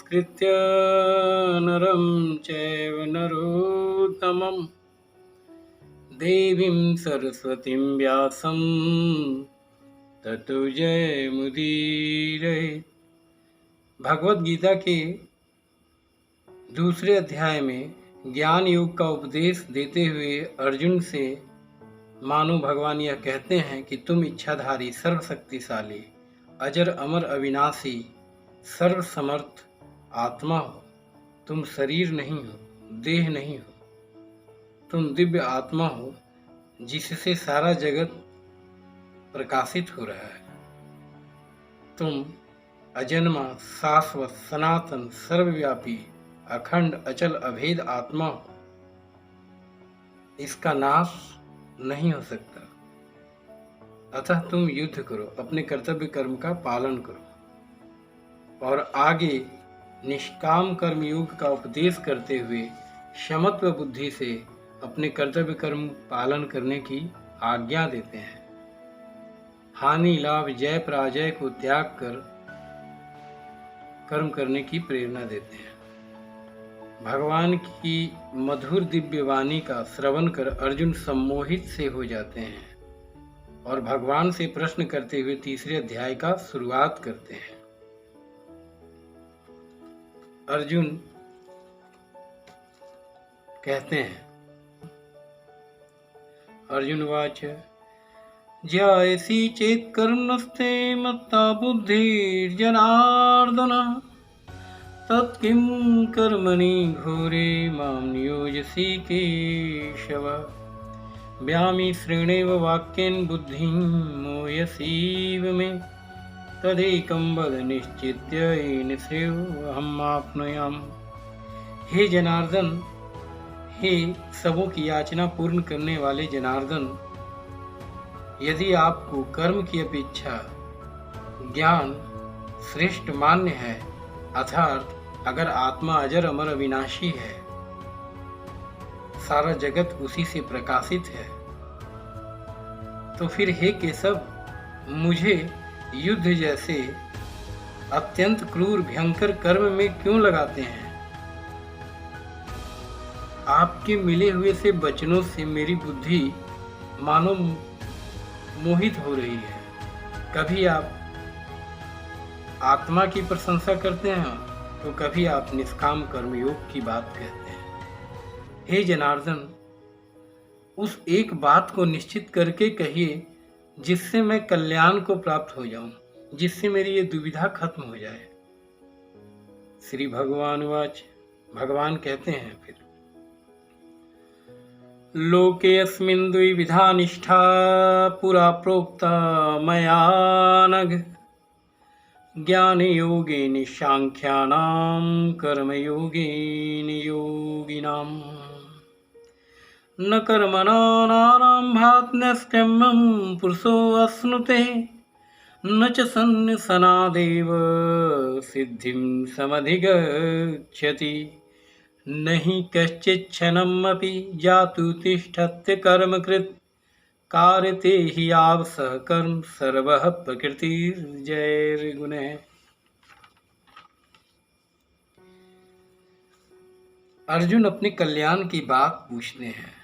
नमस्कृत्य नरं चैव नरोत्तमं देवीं सरस्वतीं व्यासं ततो जयमुदीरये। भगवद गीता के दूसरे अध्याय में ज्ञान योग का उपदेश देते हुए अर्जुन से मानो भगवान यह कहते हैं कि तुम इच्छाधारी, सर्वशक्तिशाली, अजर अमर अविनाशी, सर्वसमर्थ आत्मा हो। तुम शरीर नहीं हो, देह नहीं हो, तुम दिव्य आत्मा हो जिससे सारा जगत प्रकाशित हो रहा है। तुम अजन्मा, शाश्वत, सनातन, सर्वव्यापी, अखंड, अचल, अभेद आत्मा हो। इसका नाश नहीं हो सकता। अतः तुम युद्ध करो, अपने कर्तव्य कर्म का पालन करो और आगे निष्काम कर्म योग का उपदेश करते हुए क्षमत्व बुद्धि से अपने कर्तव्य कर्म पालन करने की आज्ञा देते हैं। हानि लाभ जय पराजय को त्याग कर कर्म करने की प्रेरणा देते हैं। भगवान की मधुर दिव्य वाणी का श्रवण कर अर्जुन सम्मोहित से हो जाते हैं और भगवान से प्रश्न करते हुए तीसरे अध्याय का शुरुआत करते हैं। अर्जुन कहते हैं, अर्जुन वाच ज्यायसी चेत कर्मणस्ते मत्ता बुद्धिर्जनार्दन तत्किं कर्मणि घोरे मां नियोजसि केशव। व्यामि श्रेणेव वाक्येन बुद्धिं मोहयसीव मे तदेकं वद निश्चित्य येन श्रेयोऽहम् आप्नुयाम्। हे जनार्दन, हे सबों की याचना पूर्ण करने वाले जनार्दन, यदि आपको कर्म की अपेक्षा ज्ञान श्रेष्ठ मान्य है, अर्थात अगर आत्मा अजर अमर अविनाशी है, सारा जगत उसी से प्रकाशित है, तो फिर हे केशव, मुझे युद्ध जैसे अत्यंत क्रूर भयंकर कर्म में क्यों लगाते हैं? आपके मिले हुए से वचनों से मेरी बुद्धि मानो मोहित हो रही है। कभी आप आत्मा की प्रशंसा करते हैं तो कभी आप निष्काम कर्मयोग की बात कहते हैं। हे जनार्दन, उस एक बात को निश्चित करके कहिए जिससे मैं कल्याण को प्राप्त हो जाऊं, जिससे मेरी ये दुविधा खत्म हो जाए। श्री भगवान वाच, भगवान कहते हैं फिर, लोके अस्मिन् द्विविधा निष्ठा पुरा प्रोक्ता मया नघ ज्ञान योगेन सांख्यानां कर्म योगेन योगिनाम्। न कर्मणानारम्भात् नैष्कर्म्यं पुरुषो अश्नुते न च सन्न्यसनादेव सिद्धिं समधिगच्छति। नहि कश्चित् क्षणमपि जातु तिष्ठत्य कर्मकृत् कारते हि आवसः कर्म सर्वः प्रकृतिर्जैर्गुणः। अर्जुन अपने कल्याण की बात पूछते हैं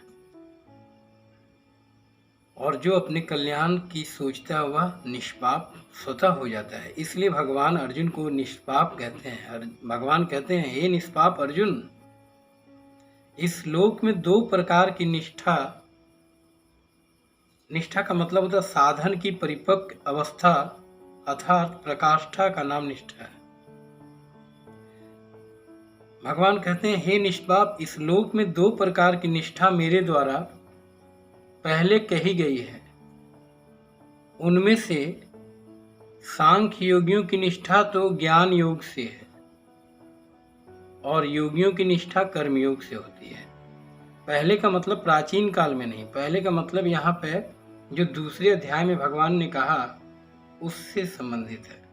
और जो अपने कल्याण की सोचता हुआ निष्पाप स्वतः हो जाता है। इसलिए भगवान अर्जुन को निष्पाप कहते हैं। भगवान कहते हैं, हे निष्पाप अर्जुन, इस लोक में दो प्रकार की निष्ठा का मतलब होता है साधन की परिपक्व अवस्था, अर्थात प्रकाष्ठा का नाम निष्ठा है। भगवान कहते हैं, हे निष्पाप, इस लोक में दो प्रकार की निष्ठा मेरे द्वारा पहले कही गई है। उनमें से सांख्य योगियों की निष्ठा तो ज्ञान योग से है और योगियों की निष्ठा कर्म योग से होती है। पहले का मतलब प्राचीन काल में नहीं, पहले का मतलब यहाँ पे जो दूसरे अध्याय में भगवान ने कहा उससे संबंधित है।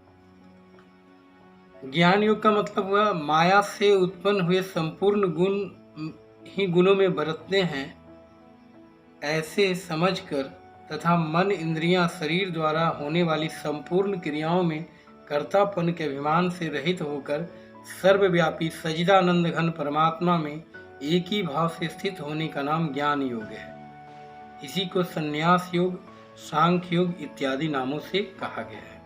ज्ञान योग का मतलब हुआ माया से उत्पन्न हुए संपूर्ण गुण ही गुणों में बरतते हैं ऐसे समझकर तथा मन, इंद्रियां, शरीर द्वारा होने वाली संपूर्ण क्रियाओं में कर्तापन के अभिमान से रहित होकर सर्वव्यापी सच्चिदानंद घन परमात्मा में एक ही भाव से स्थित होने का नाम ज्ञान योग है। इसी को संन्यास योग, सांख्य योग इत्यादि नामों से कहा गया है।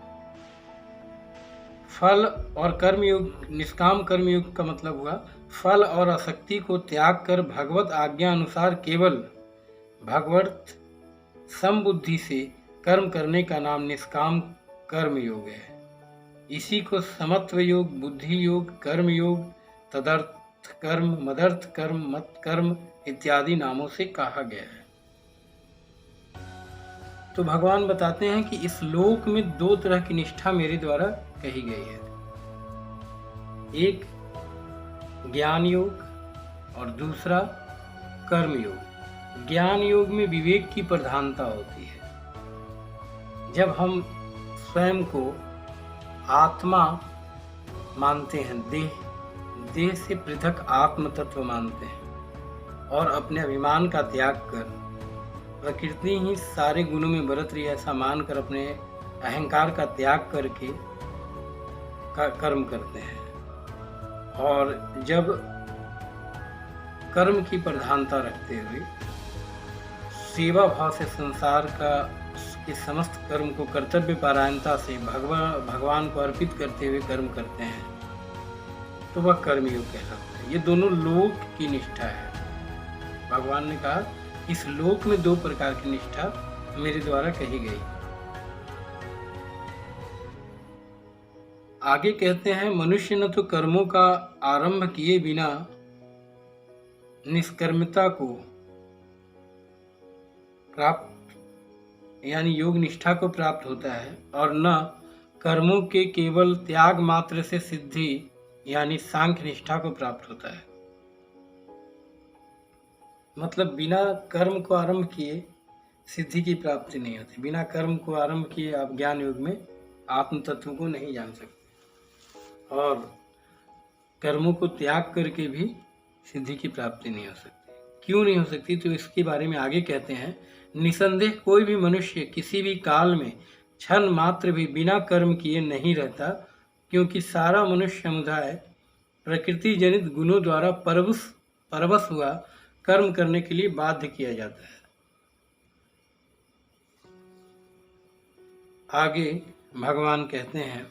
फल और कर्मयोग, निष्काम कर्मयोग का मतलब हुआ फल और आसक्ति को त्याग कर भगवत आज्ञा अनुसार केवल भगवत समबुद्धि से कर्म करने का नाम निष्काम कर्म योग है। इसी को समत्व योग, बुद्धि योग, कर्म योग, तदर्थ कर्म, मदर्थ कर्म, मत कर्म इत्यादि नामों से कहा गया है। तो भगवान बताते हैं कि इस लोक में दो तरह की निष्ठा मेरे द्वारा कही गई है, एक ज्ञान योग और दूसरा कर्म योग। ज्ञान योग में विवेक की प्रधानता होती है। जब हम स्वयं को आत्मा मानते हैं, देह से पृथक आत्म तत्व मानते हैं और अपने अभिमान का त्याग कर प्रकृति ही सारे गुणों में बरत रही है ऐसा मानकर अपने अहंकार का त्याग करके कर्म करते हैं। और जब कर्म की प्रधानता रखते हुए सेवा भाव से संसार का के समस्त कर्म को कर्तव्य पारायणता से भगवान को अर्पित करते हुए कर्म करते हैं, तो वह कर्मयोग कहलाता है। ये दोनों लोक की निष्ठा है। भगवान ने कहा इस लोक में दो प्रकार की निष्ठा मेरे द्वारा कही गई। आगे कहते हैं, मनुष्य न तो कर्मों का आरंभ किए बिना निष्कर्मिता को प्राप्त यानी योग निष्ठा को प्राप्त होता है, और न कर्मों के केवल त्याग मात्र से सिद्धि यानी सांख्य निष्ठा को प्राप्त होता है। मतलब बिना कर्म को आरंभ किए सिद्धि की प्राप्ति नहीं होती। बिना कर्म को आरंभ किए आप ज्ञान योग में आत्म तत्व को नहीं जान सकते, और कर्मों को त्याग करके भी सिद्धि की प्राप्ति नहीं हो सकती। क्यों नहीं हो सकती, तो इसके बारे में आगे कहते हैं, निसंदेह कोई भी मनुष्य किसी भी काल में क्षण मात्र भी बिना कर्म किए नहीं रहता, क्योंकि सारा मनुष्य समुदाय प्रकृति जनित गुणों द्वारा परवश हुआ कर्म करने के लिए बाध्य किया जाता है। आगे भगवान कहते हैं,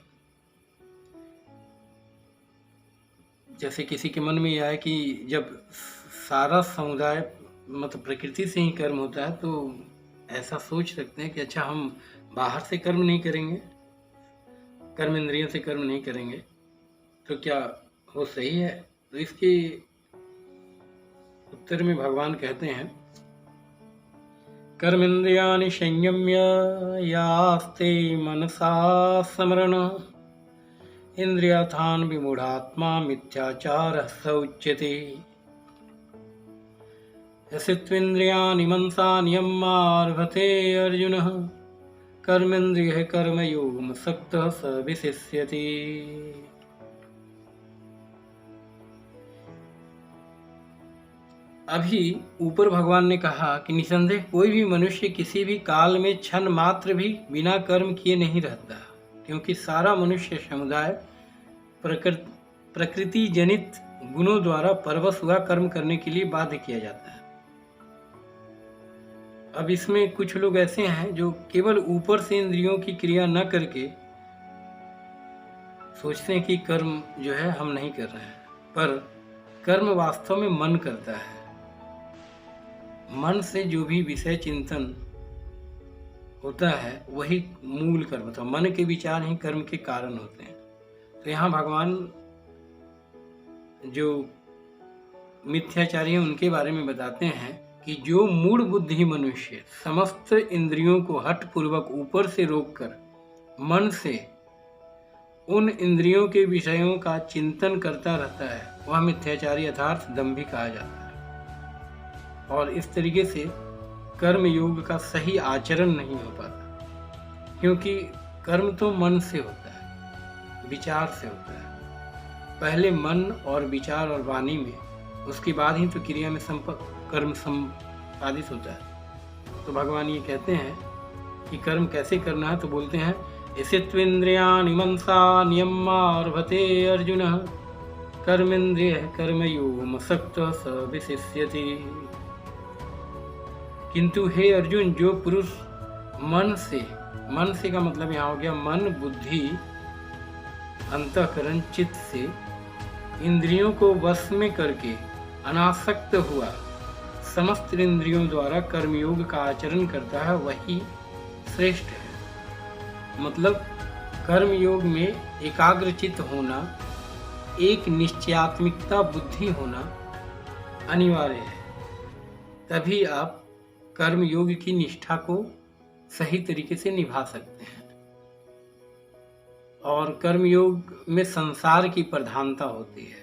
जैसे किसी के मन में यह है कि जब सारा समुदाय मतलब प्रकृति से ही कर्म होता है, तो ऐसा सोच सकते हैं कि अच्छा हम बाहर से कर्म नहीं करेंगे, कर्म इंद्रियों से कर्म नहीं करेंगे, तो क्या वो सही है? तो इसके उत्तर में भगवान कहते हैं, कर्मेन्द्रियाणि संयम्य यास्ते मनसा स्मरण इंद्रियार्थान् विमूढ़ात्मा मिथ्याचारः स उच्यते। यस्त्विन्द्रियाणि मनसा नियम्यार्भते अर्जुनः कर्मेन्द्रियः कर्मयोगं सक्तः स विशिष्यति। अभी ऊपर भगवान ने कहा कि निसंदेह कोई भी मनुष्य किसी भी काल में क्षण मात्र भी बिना कर्म किए नहीं रहता, क्योंकि सारा मनुष्य समुदाय प्रकृति जनित गुणों द्वारा परवश हुआ कर्म करने के लिए बाध्य किया जाता है। अब इसमें कुछ लोग ऐसे हैं जो केवल ऊपर से इंद्रियों की क्रिया न करके सोचते हैं कि कर्म जो है हम नहीं कर रहे हैं, पर कर्म वास्तव में मन करता है। मन से जो भी विषय चिंतन होता है वही मूल कर्म होता है। मन के विचार ही कर्म के कारण होते हैं। तो यहाँ भगवान जो मिथ्याचारी हैं उनके बारे में बताते हैं कि जो मूढ़ बुद्धि मनुष्य समस्त इंद्रियों को हठ पूर्वक ऊपर से रोककर मन से उन इंद्रियों के विषयों का चिंतन करता रहता है, वह मिथ्याचारी अर्थात दंभी कहा जाता है। और इस तरीके से कर्म योग का सही आचरण नहीं हो पाता, क्योंकि कर्म तो मन से होता है, विचार से होता है। पहले मन और विचार और वाणी में, उसके बाद ही तो क्रिया में कर्म संपादित होता है। तो भगवान ये कहते हैं कि कर्म कैसे करना है, तो बोलते हैं, यस्त्विन्द्रियाणि मनसा नियम्यार्भते अर्जुन कर्मेन्द्रिय कर्मयोगमसक्तः स विशिष्यति। किंतु हे अर्जुन, जो पुरुष मन से का मतलब यहाँ हो गया मन, बुद्धि, अंतःकरण, चित्त से इंद्रियों को वश में करके अनासक्त हुआ समस्त इंद्रियों द्वारा कर्मयोग का आचरण करता है, वही श्रेष्ठ है। मतलब कर्मयोग में एकाग्रचित्त होना, एक निश्चयात्मिकता बुद्धि होना अनिवार्य है, तभी आप कर्मयोग की निष्ठा को सही तरीके से निभा सकते हैं। और कर्मयोग में संसार की प्रधानता होती है।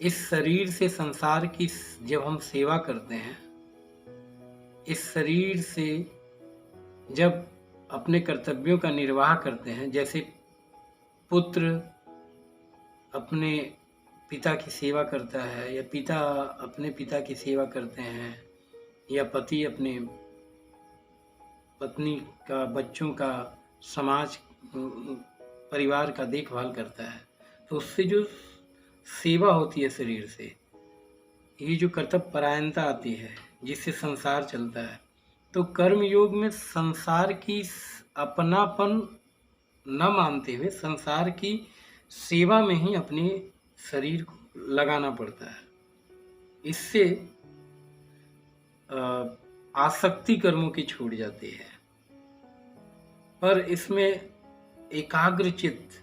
इस शरीर से संसार की जब हम सेवा करते हैं, इस शरीर से जब अपने कर्तव्यों का निर्वाह करते हैं, जैसे पुत्र अपने पिता की सेवा करता है, या पिता अपने पिता की सेवा करते हैं, या पति अपने पत्नी का, बच्चों का, समाज, परिवार का देखभाल करता है, तो उससे जो सेवा होती है शरीर से, ये जो कर्तव्य परायणता आती है जिससे संसार चलता है, तो कर्म योग में संसार की अपनापन न मानते हुए संसार की सेवा में ही अपने शरीर को लगाना पड़ता है। इससे आसक्ति कर्मों की छूट जाती है, पर इसमें एकाग्रचित्त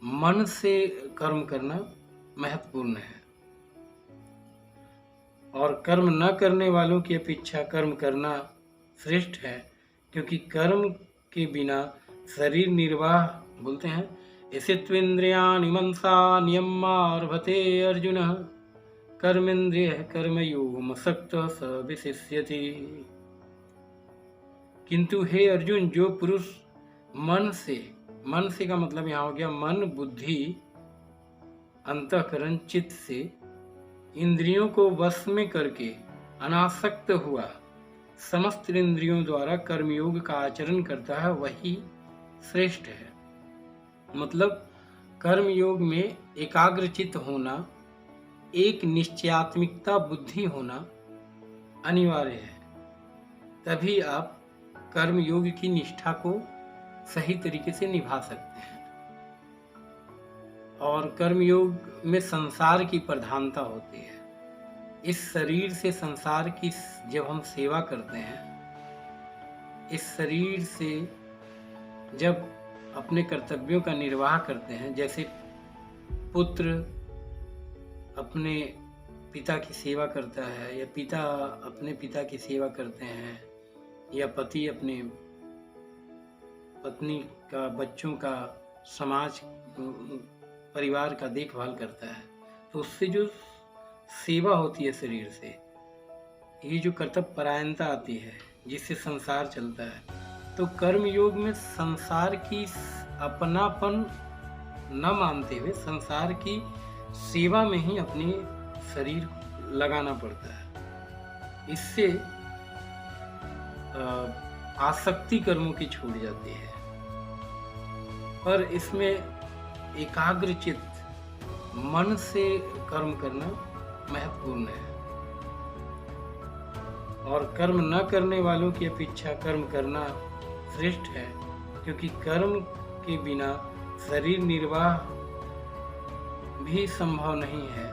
मन से कर्म करना महत्वपूर्ण है। और कर्म न करने वालों की अपेक्षा कर्म करना श्रेष्ठ है, क्योंकि कर्म के बिना शरीर निर्वाह, बोलते हैं ऐसे त्विंद्रियाणि मनसा नियम्यारभते अर्जुन कर्मेन्द्रिय कर्मयोगमसक्तः स विशिष्यति। किंतु हे अर्जुन, जो पुरुष मन से का मतलब यहाँ हो गया मन, बुद्धि, अंतःकरण, चित्त से इंद्रियों को वश में करके अनासक्त हुआ समस्त इंद्रियों द्वारा कर्मयोग का आचरण करता है, वही श्रेष्ठ है। मतलब कर्मयोग में एकाग्रचित्त होना, एक निश्चयात्मिकता बुद्धि होना अनिवार्य है, तभी आप कर्मयोग की निष्ठा को सही तरीके से निभा सकते हैं। और कर्मयोग में संसार की प्रधानता होती है। इस शरीर से संसार की जब हम सेवा करते हैं, इस शरीर से जब अपने कर्तव्यों का निर्वाह करते हैं, जैसे पुत्र अपने पिता की सेवा करता है, या पिता अपने पिता की सेवा करते हैं, या पति अपने पत्नी का, बच्चों का, समाज, परिवार का देखभाल करता है, तो उससे जो सेवा होती है शरीर से, ये जो कर्तव्य परायणता आती है जिससे संसार चलता है, तो कर्म योग में संसार की अपनापन न मानते हुए संसार की सेवा में ही अपने शरीर को लगाना पड़ता है। इससे आसक्ति कर्मों की छूट जाती है, पर इसमें एकाग्रचित्त मन से कर्म करना महत्वपूर्ण है। और कर्म न करने वालों की अपेक्षा कर्म करना श्रेष्ठ है, क्योंकि कर्म के बिना शरीर निर्वाह भी संभव नहीं है।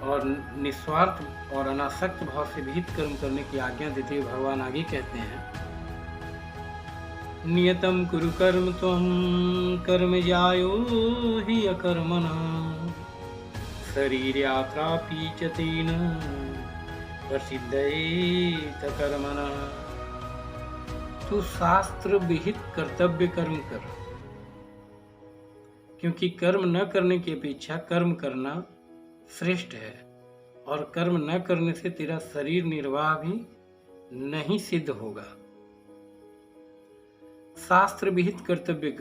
और निस्वार्थ और अनासक्त भाव से विहित कर्म करने की आज्ञा देते हुए भगवान आगे कहते हैं, नियतम कुरु कर्म त्वं कर्म ज्यायो हि अकर्मणः शरीर यात्रापि च तेन प्रसिद्धेत कर्मणः। तू शास्त्र विहित कर्तव्य कर्म कर, क्योंकि कर्म न करने की अपेक्षा कर्म करना श्रेष्ठ है। और कर्म न करने से तेरा शरीर निर्वाह भी नहीं सिद्ध होगा। शास्त्र विहित कर्तव्य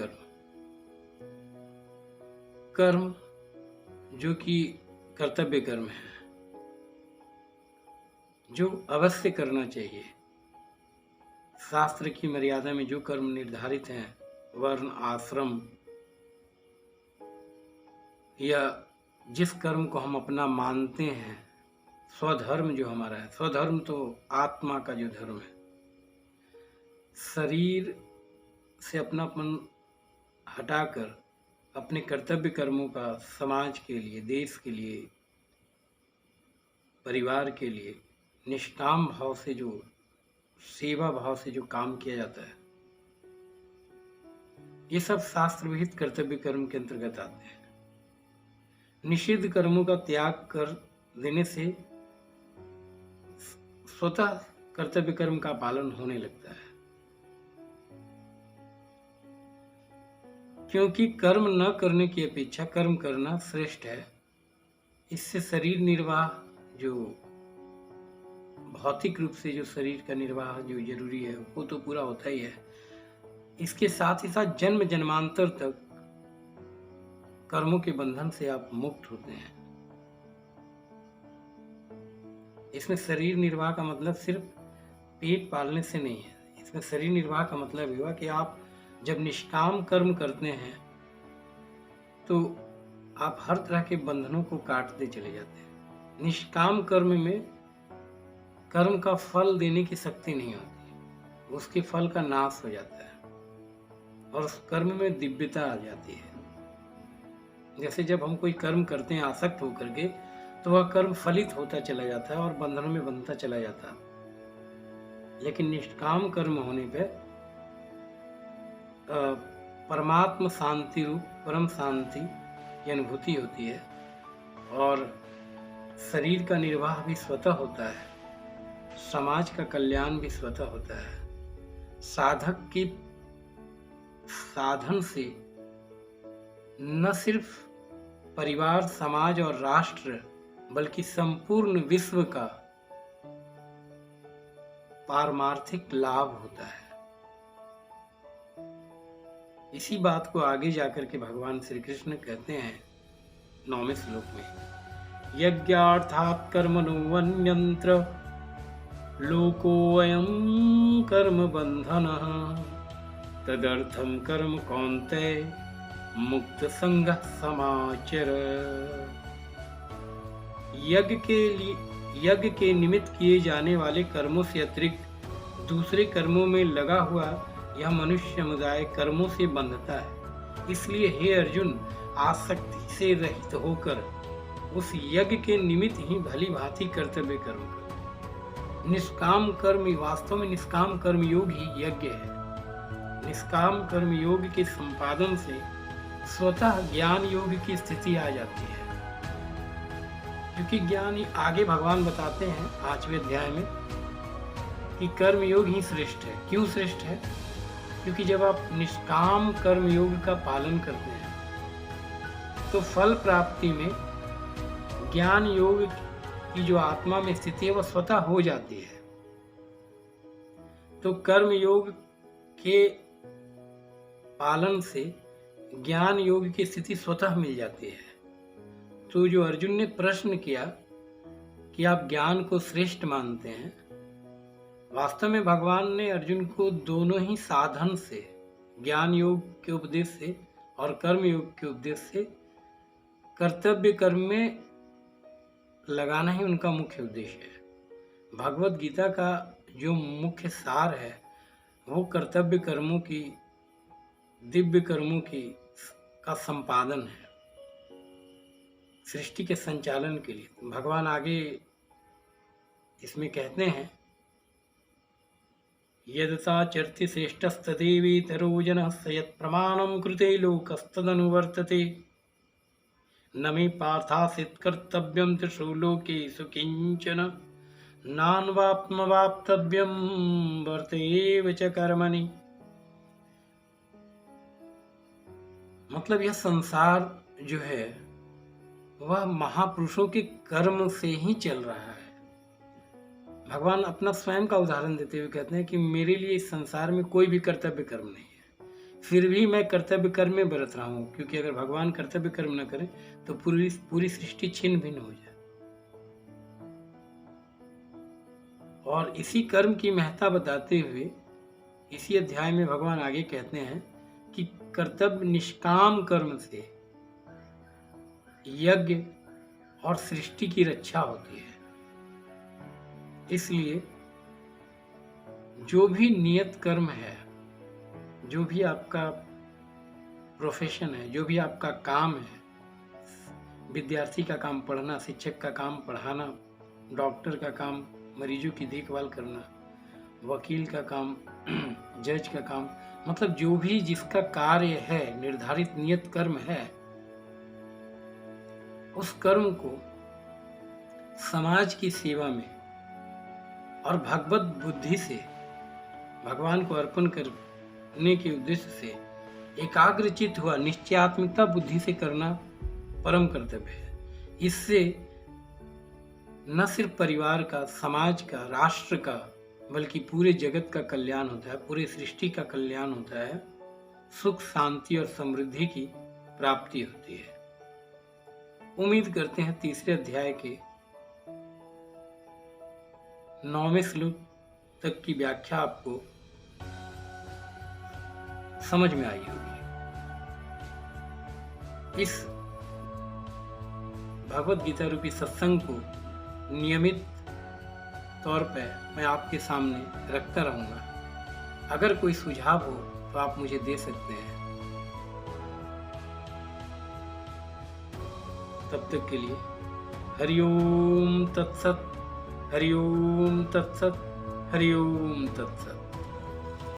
कर्म जो कि कर्तव्य कर्म है, जो अवश्य करना चाहिए। शास्त्र की मर्यादा में जो कर्म निर्धारित हैं, वर्ण, आश्रम, या जिस कर्म को हम अपना मानते हैं, स्वधर्म जो हमारा है, स्वधर्म तो आत्मा का जो धर्म है, शरीर से अपनापन हटाकर अपने कर्तव्य कर्मों का समाज के लिए, देश के लिए, परिवार के लिए निष्काम भाव से जो सेवा भाव से जो काम किया जाता है, ये सब शास्त्र विहित कर्तव्य कर्म के अंतर्गत आते हैं। निषिद्ध कर्मों का त्याग कर देने से स्वतः कर्तव्य कर्म का पालन होने लगता है, क्योंकि कर्म न करने की अपेक्षा कर्म करना श्रेष्ठ है। इससे शरीर निर्वाह, जो भौतिक रूप से जो शरीर का निर्वाह जो जरूरी है वो तो पूरा होता ही है, इसके साथ ही साथ जन्म जन्मांतर तक कर्मों के बंधन से आप मुक्त होते हैं। इसमें शरीर निर्वाह का मतलब सिर्फ पेट पालने से नहीं है। इसमें शरीर निर्वाह का मतलब हुआ कि आप जब निष्काम कर्म करते हैं तो आप हर तरह के बंधनों को काटते चले जाते हैं। निष्काम कर्म में कर्म का फल देने की शक्ति नहीं होती, उसके फल का नाश हो जाता है और उस कर्म में दिव्यता आ जाती है। जैसे जब हम कोई कर्म करते हैं आसक्त होकर के, तो वह कर्म फलित होता चला जाता है और बंधनों में बंधता चला जाता है। लेकिन निष्काम कर्म होने पे परमात्म शांति रूप परम शांति की अनुभूति होती है और शरीर का निर्वाह भी स्वतः होता है, समाज का कल्याण भी स्वतः होता है। साधक की साधन से न सिर्फ परिवार, समाज और राष्ट्र बल्कि संपूर्ण विश्व का पारमार्थिक लाभ होता है। इसी बात को आगे जाकर के भगवान श्री कृष्ण कहते हैं 9वें श्लोक में, यज्ञार्थात् कर्मणोऽन्यत्र लोकोऽयं कर्म बंधनः तदर्थं कर्म कौन्तेय मुक्त संगः समाचर। यज्ञ के निमित्त किए जाने वाले कर्मों से अतिरिक्त दूसरे कर्मों में लगा हुआ यह मनुष्य समुदाय कर्मों से बंधता है। इसलिए हे अर्जुन, आसक्ति से रहित होकर उस यज्ञ के निमित्त ही भली भांति कर्तव्य कर्म कर। निष्काम कर्म, वास्तव में निष्काम कर्म योग ही यज्ञ है। निष्काम कर्म योग के संपादन से स्वतः ज्ञान योग की स्थिति आ जाती है, क्योंकि ज्ञान आगे भगवान बताते हैं 5वें अध्याय में कि कर्म योग ही श्रेष्ठ है। क्यों श्रेष्ठ है? क्योंकि जब आप निष्काम कर्म योग का पालन करते हैं तो फल प्राप्ति में ज्ञान योग की जो आत्मा में स्थिति है वह स्वतः हो जाती है। तो कर्म योग के पालन से ज्ञान योग की स्थिति स्वतः मिल जाती है। तो जो अर्जुन ने प्रश्न किया कि आप ज्ञान को श्रेष्ठ मानते हैं, वास्तव में भगवान ने अर्जुन को दोनों ही साधन से, ज्ञान योग के उपदेश से और कर्म योग के उपदेश से, कर्तव्य कर्म में लगाना ही उनका मुख्य उद्देश्य है। भगवत गीता का जो मुख्य सार है वो कर्तव्य कर्मों की, दिव्य कर्मों की का संपादन है सृष्टि के संचालन के लिए। भगवान आगे इसमें कहते हैं, यदता चर्ति श्रेष्ठस्तदेवेतरो जनः स यत्प्रमाणं कृते लोकस्तदनुवर्तते न मे पार्थासीत् कर्तव्यं त्रिषु लोकेषु किंचन नान्वाप्तव्यं वर्तेव च कर्मणि। मतलब यह संसार जो है वह महापुरुषों के कर्म से ही चल रहा है। भगवान अपना स्वयं का उदाहरण देते हुए कहते हैं कि मेरे लिए इस संसार में कोई भी कर्तव्य कर्म नहीं है, फिर भी मैं कर्तव्य कर्म में बरत रहा हूँ, क्योंकि अगर भगवान कर्तव्य कर्म न करें तो पूरी सृष्टि छिन्न भिन्न हो जाए। और इसी कर्म की महत्ता बताते हुए इसी अध्याय में भगवान आगे कहते हैं कि कर्तव्य निष्काम कर्म से यज्ञ और सृष्टि की रक्षा होती है। इसलिए जो भी नियत कर्म है, जो भी आपका प्रोफेशन है, जो भी आपका काम है, विद्यार्थी का काम पढ़ना, शिक्षक का काम पढ़ाना, डॉक्टर का काम मरीजों की देखभाल करना, वकील का काम जज का काम, मतलब जो भी जिसका कार्य है, निर्धारित नियत कर्म है, उस कर्म को समाज की सेवा में और भगवत बुद्धि से भगवान को अर्पण करने के उद्देश्य से एकाग्रचित हुआ निश्चयात्मिकता बुद्धि से करना परम कर्तव्य है। इससे न सिर्फ परिवार का, समाज का, राष्ट्र का, बल्कि पूरे जगत का कल्याण होता है, पूरे सृष्टि का कल्याण होता है, सुख, शांति और समृद्धि की प्राप्ति होती है। उम्मीद करते हैं तीसरे अध्याय के 9वें श्लोक तक की व्याख्या आपको समझ में आई होगी। इस भगवत गीता रूपी सत्संग को नियमित तौर पर मैं आपके सामने रखता रहूंगा। अगर कोई सुझाव हो तो आप मुझे दे सकते हैं। तब तक के लिए हरि ओम तत्सत, हरि ओम तत्सत, हरि ओम तत्सत।